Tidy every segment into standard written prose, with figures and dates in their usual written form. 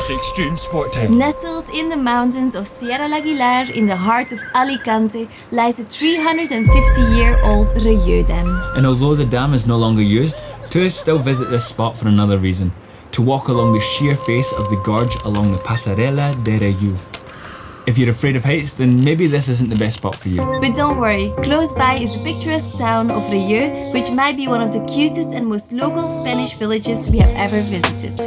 It's extreme sport time. Nestled in the mountains of Sierra Aguilar in the heart of Alicante lies a 350-year-old Relleu Dam. And although the dam is no longer used, tourists still visit this spot for another reason: to walk along the sheer face of the gorge along the Pasarela de Relleu. If you're afraid of heights, then maybe this isn't the best spot for you. But don't worry, close by is the picturesque town of Relleu, which might be one of the cutest and most local Spanish villages we have ever visited.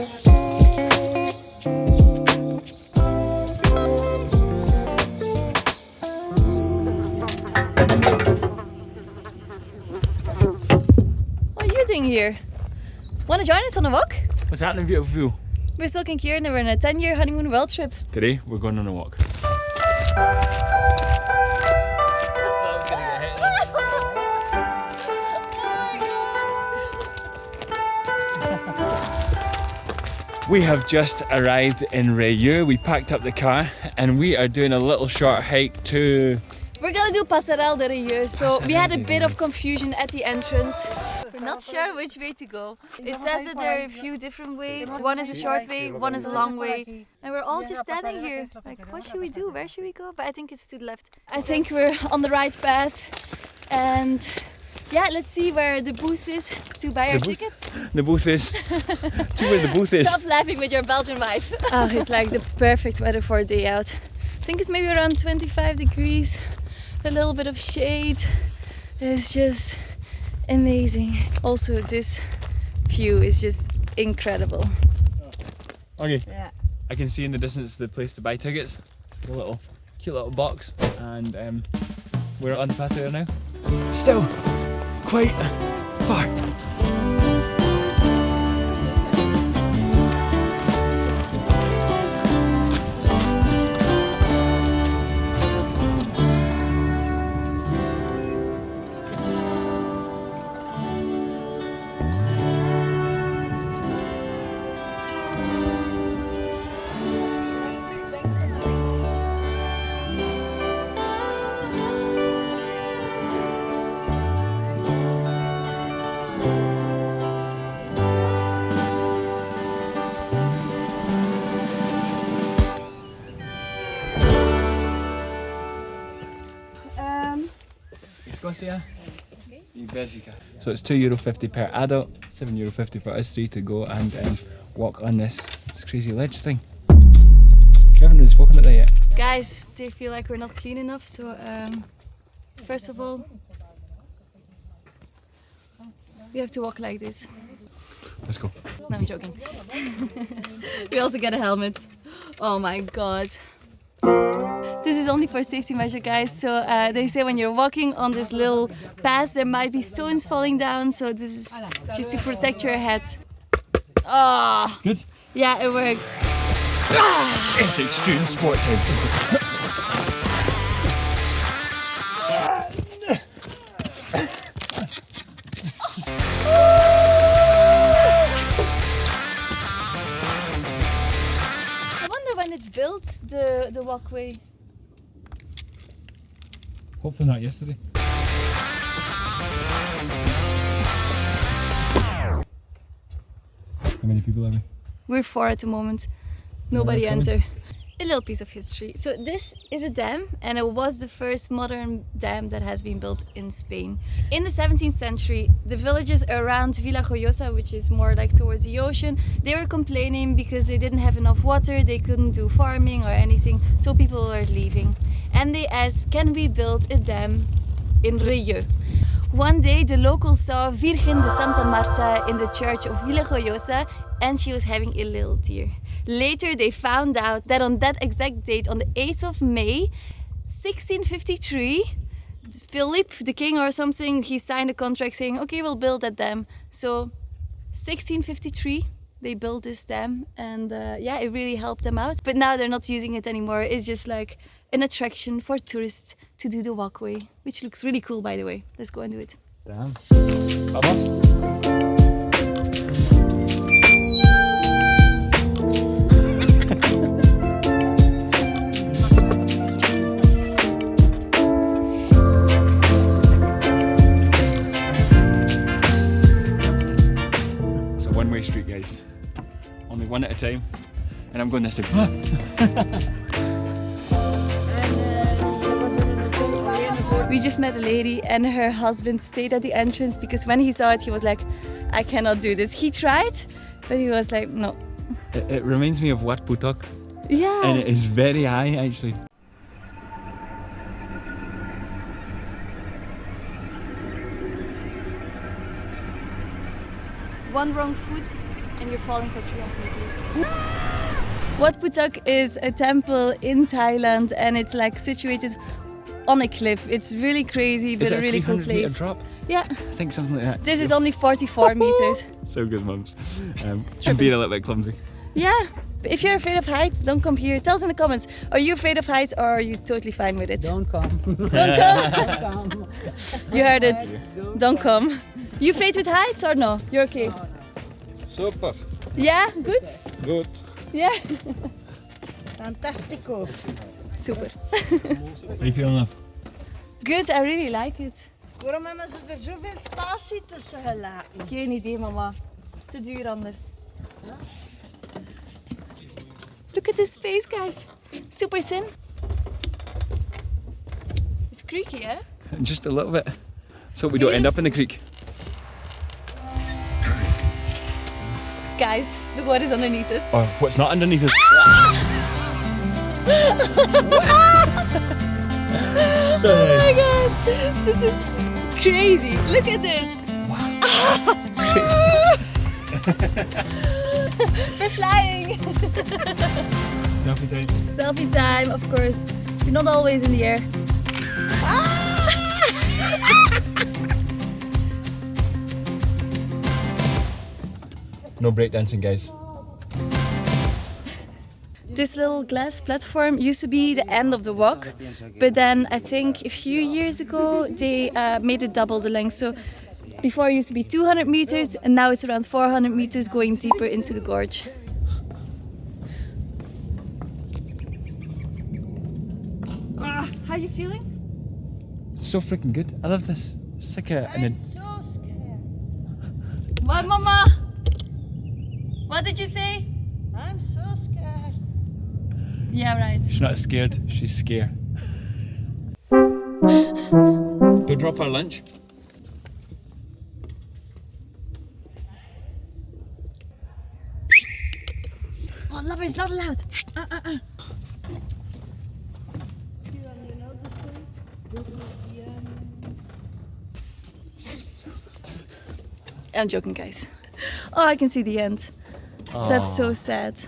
What are you doing here? Want to join us on a walk? What's happening, beautiful view? We're Silky and Kieran and we're on a 10-year honeymoon world trip. Today, we're going on a walk. We have just arrived in Relleu. We packed up the car and we are doing a little short hike to... We're gonna do Pasarela de Relleu, so we had a bit of confusion at the entrance. We're not sure which way to go. It says that there are a few different ways. One is a short way, one is a long way. And we're all just standing here, like, what should we do? Where should we go? But I think it's to the left. I think we're on the right path. And yeah, let's see where the booth is to buy our tickets. The booth is... See where the booth is. Stop laughing with your Belgian wife. Oh, it's like the perfect weather for a day out. I think it's maybe around 25 degrees. A little bit of shade. It's just amazing. Also, this view is just incredible. Okay, yeah. I can see in the distance the place to buy tickets. It's a little cute little box, and we're on the path there now. Still quite far. So it's €2.50 per adult, €7.50 for us three to go and walk on this crazy ledge thing. We haven't really spoken at that yet. Guys, they feel like we're not clean enough, so first of all, we have to walk like this. Let's go. No, I'm joking. We also get a helmet. Oh my god. This is only for safety measure, guys. So they say when you're walking on this little path, there might be stones falling down. So this is just to protect your head. Oh, good. Yeah, it works. It's extreme sport time. I wonder when it's built, the walkway. Hopefully not yesterday. How many people are we? We're 4 at the moment. Nobody enter. A little piece of history. So this is a dam, and it was the first modern dam that has been built in Spain. In the 17th century, the villages around Villajoyosa, which is more like towards the ocean, they were complaining because they didn't have enough water, they couldn't do farming or anything, so people were leaving. And they asked, can we build a dam in Relleu? One day the locals saw Virgen de Santa Marta in the church of Villajoyosa, and she was having a little tear. Later they found out that on that exact date, on the 8th of May 1653, Philippe, the king or something, he signed a contract saying, okay, we'll build that dam. So 1653 they built this dam, and yeah, it really helped them out. But now they're not using it anymore. It's just like an attraction for tourists to do the walkway, which looks really cool, by the way. Let's go and do it. Damn. Vamos. It's a one-way street, guys. Only one at a time. And I'm going this time. We just met a lady and her husband stayed at the entrance because when he saw it, he was like, I cannot do this. He tried, but he was like, no. It reminds me of Wat Putok. Yeah. And it is very high, actually. One wrong foot and you're falling for 300 meters. Wat Putok is a temple in Thailand and it's like situated on a cliff. It's really crazy, but Is it a really cool 300 meter place. drop? Yeah. I think something like that. This is only 44 meters. So good, mums. I'm being a little bit clumsy. Yeah. If you're afraid of heights, don't come here. Tell us in the comments. Are you afraid of heights or are you totally fine with it? Don't come. Don't come. You heard it. Don't come. You afraid with heights or no? You're okay. Super. Yeah. Good. Good. Yeah. Fantastico. Super. How are you feeling, love? Good. I really like it. Waarom hebben ze er zoveel spatie tussen gelaten? Geen idee, mama. Te duur anders. Look at this space, guys. Super thin. It's creaky, eh? Just a little bit. So we don't end up in the creek. Guys, look what is underneath us. Or what's not underneath us. So Oh my god, this is crazy. Look at this. We're flying. Selfie time. Selfie time, of course. You're not always in the air. No breakdancing, guys. This little glass platform used to be the end of the walk, but then I think a few years ago they made it double the length. So before it used to be 200 meters and now it's around 400 meters going deeper into the gorge. How are you feeling? So freaking good. I love this. It's like I'm so scared. What, Mama? What did you say? I'm so scared. Yeah, right. She's not scared, she's scared. Go drop our lunch. Oh, lover, it's not allowed. I'm joking, guys. Oh, I can see the end. That's so sad.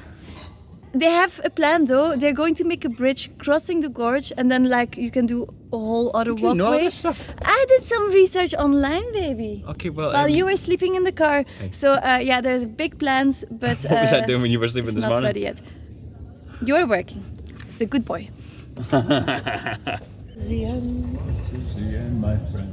They have a plan though. They're going to make a bridge crossing the gorge and then like you can do a whole other Do you know all walkway. this stuff? I did some research online, baby. Okay, well... While you were sleeping in the car. So yeah, there's big plans, but what was that doing when you were sleeping it's this not morning? ready yet. You're working. It's a good boy. The end. Again, my friend.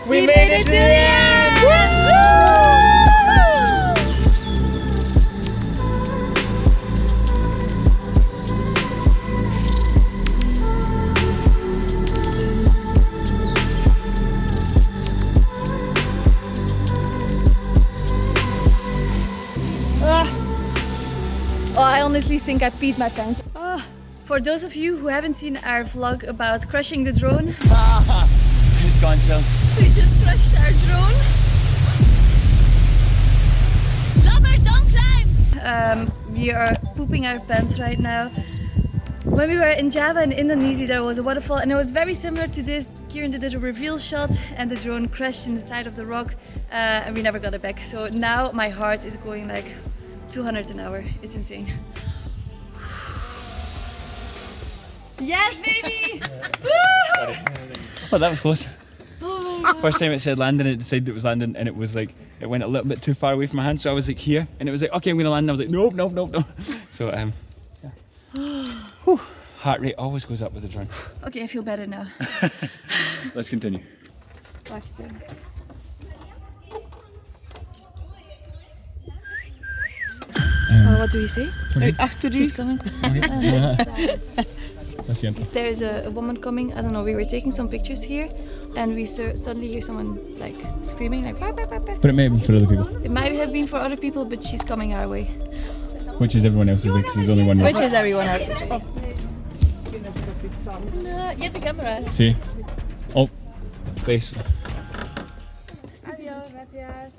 We made it to the end! Woo! Oh, I honestly think I peed my pants. For those of you who haven't seen our vlog about crashing the drone, Who's gone, Sales? we just crashed our drone. Lover, don't climb! We are pooping our pants right now. When we were in Java in Indonesia, there was a waterfall and it was very similar to this. Kieran did a reveal shot and the drone crashed in the side of the rock and we never got it back. So now my heart is going like 200 an hour. It's insane. Yes, baby! Oh, that was close. First time it said landing, it decided it was landing, and it was like, it went a little bit too far away from my hand, so I was like here, and it was like, okay, I'm gonna land, and I was like, nope, nope, nope, nope. So, yeah. Whew. Heart rate always goes up with the drone. Okay, I feel better now. Let's continue. Wacht even. What do we say? She's coming. There's a woman coming. I don't know. We were taking some pictures here, and we suddenly hear someone like screaming, like. Bah, bah, bah, bah. But it may have been for other people. It might have been for other people, but she's coming our way. Which is everyone else's way, because there's only one way. Which is everyone else's way. No, you have the camera. See? Oh, space. Adiós, gracias.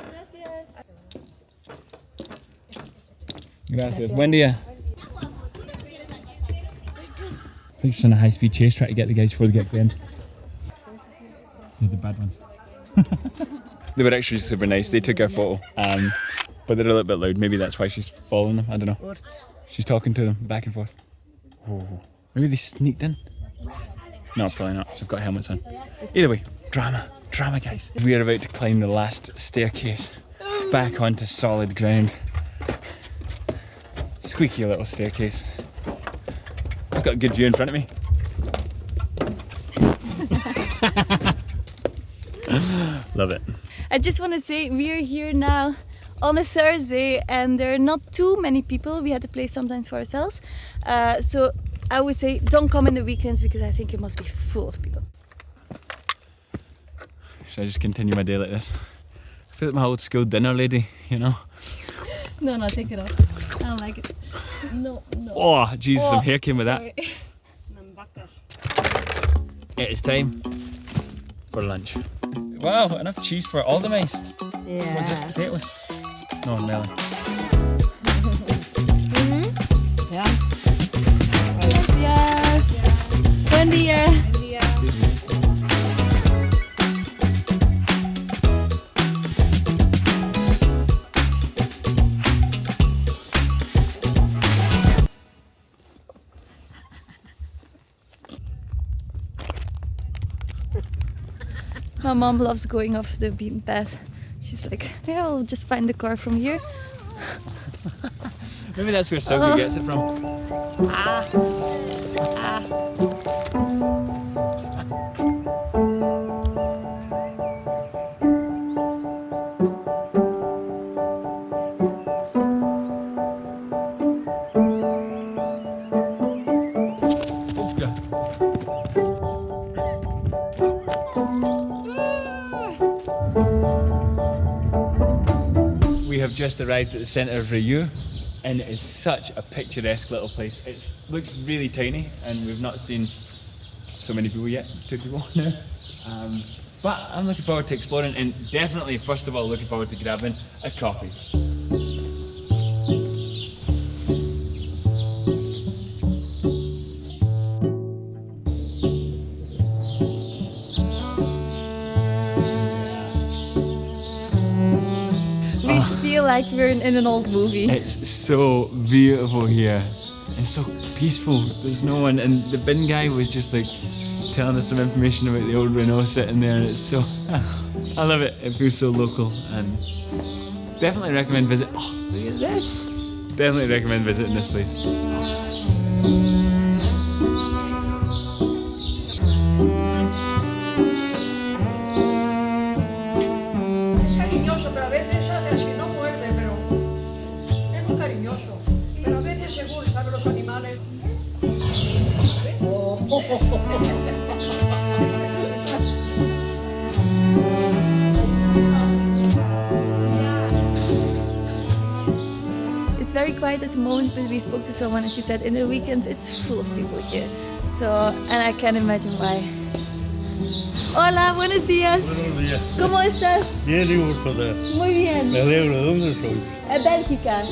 Gracias. Buen día. I think she's on a high-speed chase trying to get the guys before they get to the end. They're the bad ones. They were actually super nice. They took our photo, but they're a little bit loud. Maybe that's why she's following them. I don't know. She's talking to them back and forth. Oh, maybe they sneaked in. No, probably not. They've got helmets on. Either way, drama, guys. We are about to climb the last staircase back onto solid ground. Squeaky little staircase. I've got a good view in front of me. Love it. I just want to say we are here now on a Thursday, and there are not too many people. We have the place sometimes for ourselves. So I would say don't come in the weekends, because I think it must be full of people. Should I just continue my day like this? I feel like my old school dinner lady, you know? No, take it off. I don't like it. No. Oh, Jesus, some hair came with sorry. that. It is time for lunch. Wow, enough cheese for all the mice. Yeah. What's this, potatoes? No, melon. Yeah. Gracias. Buen día. My mom loves going off the beaten path. She's like, yeah, I'll just find the car from here. Maybe that's where Silky gets it from. We have just arrived at the centre of Relleu, and it is such a picturesque little place. It looks really tiny, and we've not seen so many people yet, 2 people now. But I'm looking forward to exploring, and definitely, first of all, looking forward to grabbing a coffee. Like we're in an old movie. It's so beautiful here. It's so peaceful. There's no one, and the bin guy was just like telling us some information about the old Renault sitting there, and it's so I love it. It feels so local, and definitely recommend visit. Oh, look at this! Definitely recommend visiting this place. Es cariñoso, pero a veces hace así, no muerde, pero es muy cariñoso. Pero a veces según saben los animales. It's very quiet at the moment, but we spoke to someone and she said in the weekends it's full of people here. So, and I can imagine why. Hola, buenos días. Buenos días. ¿Cómo estás? Bien, y vosotras. Muy bien. Me alegro. ¿De dónde soy? Bélgica.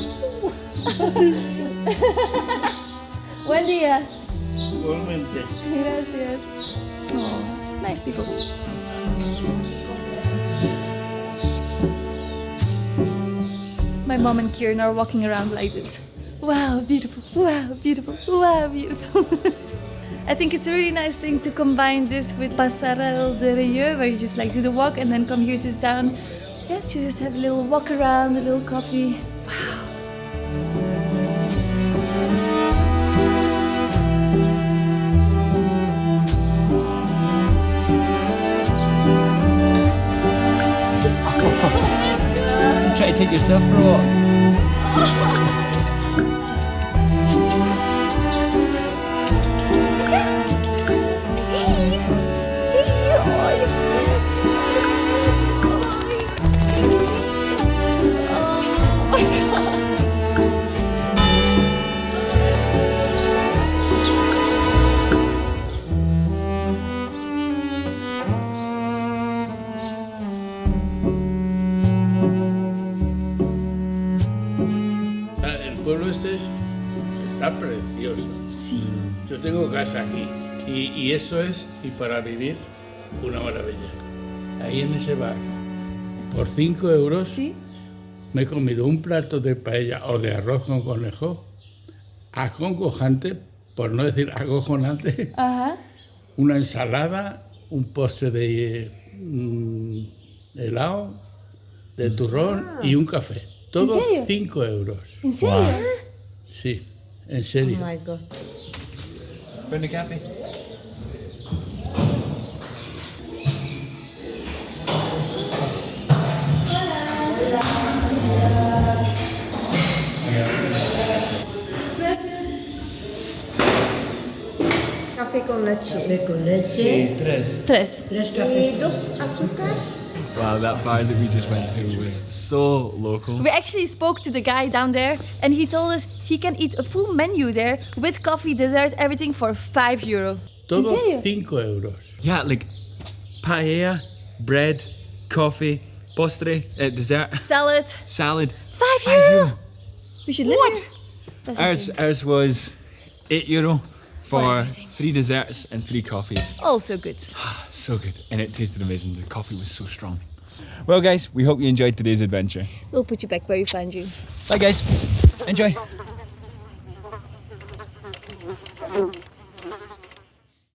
Buen día. Igualmente. Gracias. Oh, nice people. My mom and Kieran are walking around like this. Wow, beautiful. Wow, beautiful. Wow, beautiful. I think it's a really nice thing to combine this with Pasarela de Relleu, where you just like do the walk and then come here to the town. Yeah, to just have a little walk around, a little coffee. Wow. Try to take yourself for a walk. El pueblo este está precioso. Sí. Yo tengo casa aquí y eso es, y para vivir, una maravilla. Ahí en ese bar, por 5 euros, Sí. me he comido un plato de paella o de arroz con conejo, acongojante, por no decir acojonante, Ajá. una ensalada, un postre de helado, de turrón y un café. Todo ¿En serio? 5 euros. ¿En serio? Sí, en serio. Oh my God. Found a cafe. Café con leche. Café con leche. Sí, tres. Tres. 3 cafés. Y 2 azúcar. Wow, that bar that we just went to was so local. We actually spoke to the guy down there and he told us he can eat a full menu there with coffee, desserts, everything for €5. Todo ¿En serio? 5 euros. Yeah, like paella, bread, coffee, postre, dessert, Salad. salad. €5. We should live here. That's Ours, insane. ours was €8 for everything. 3 desserts and 3 coffees. Also good. So good, and it tasted amazing. The coffee was so strong. Well, guys, we hope you enjoyed today's adventure. We'll put you back where we found you. Bye, guys. Enjoy.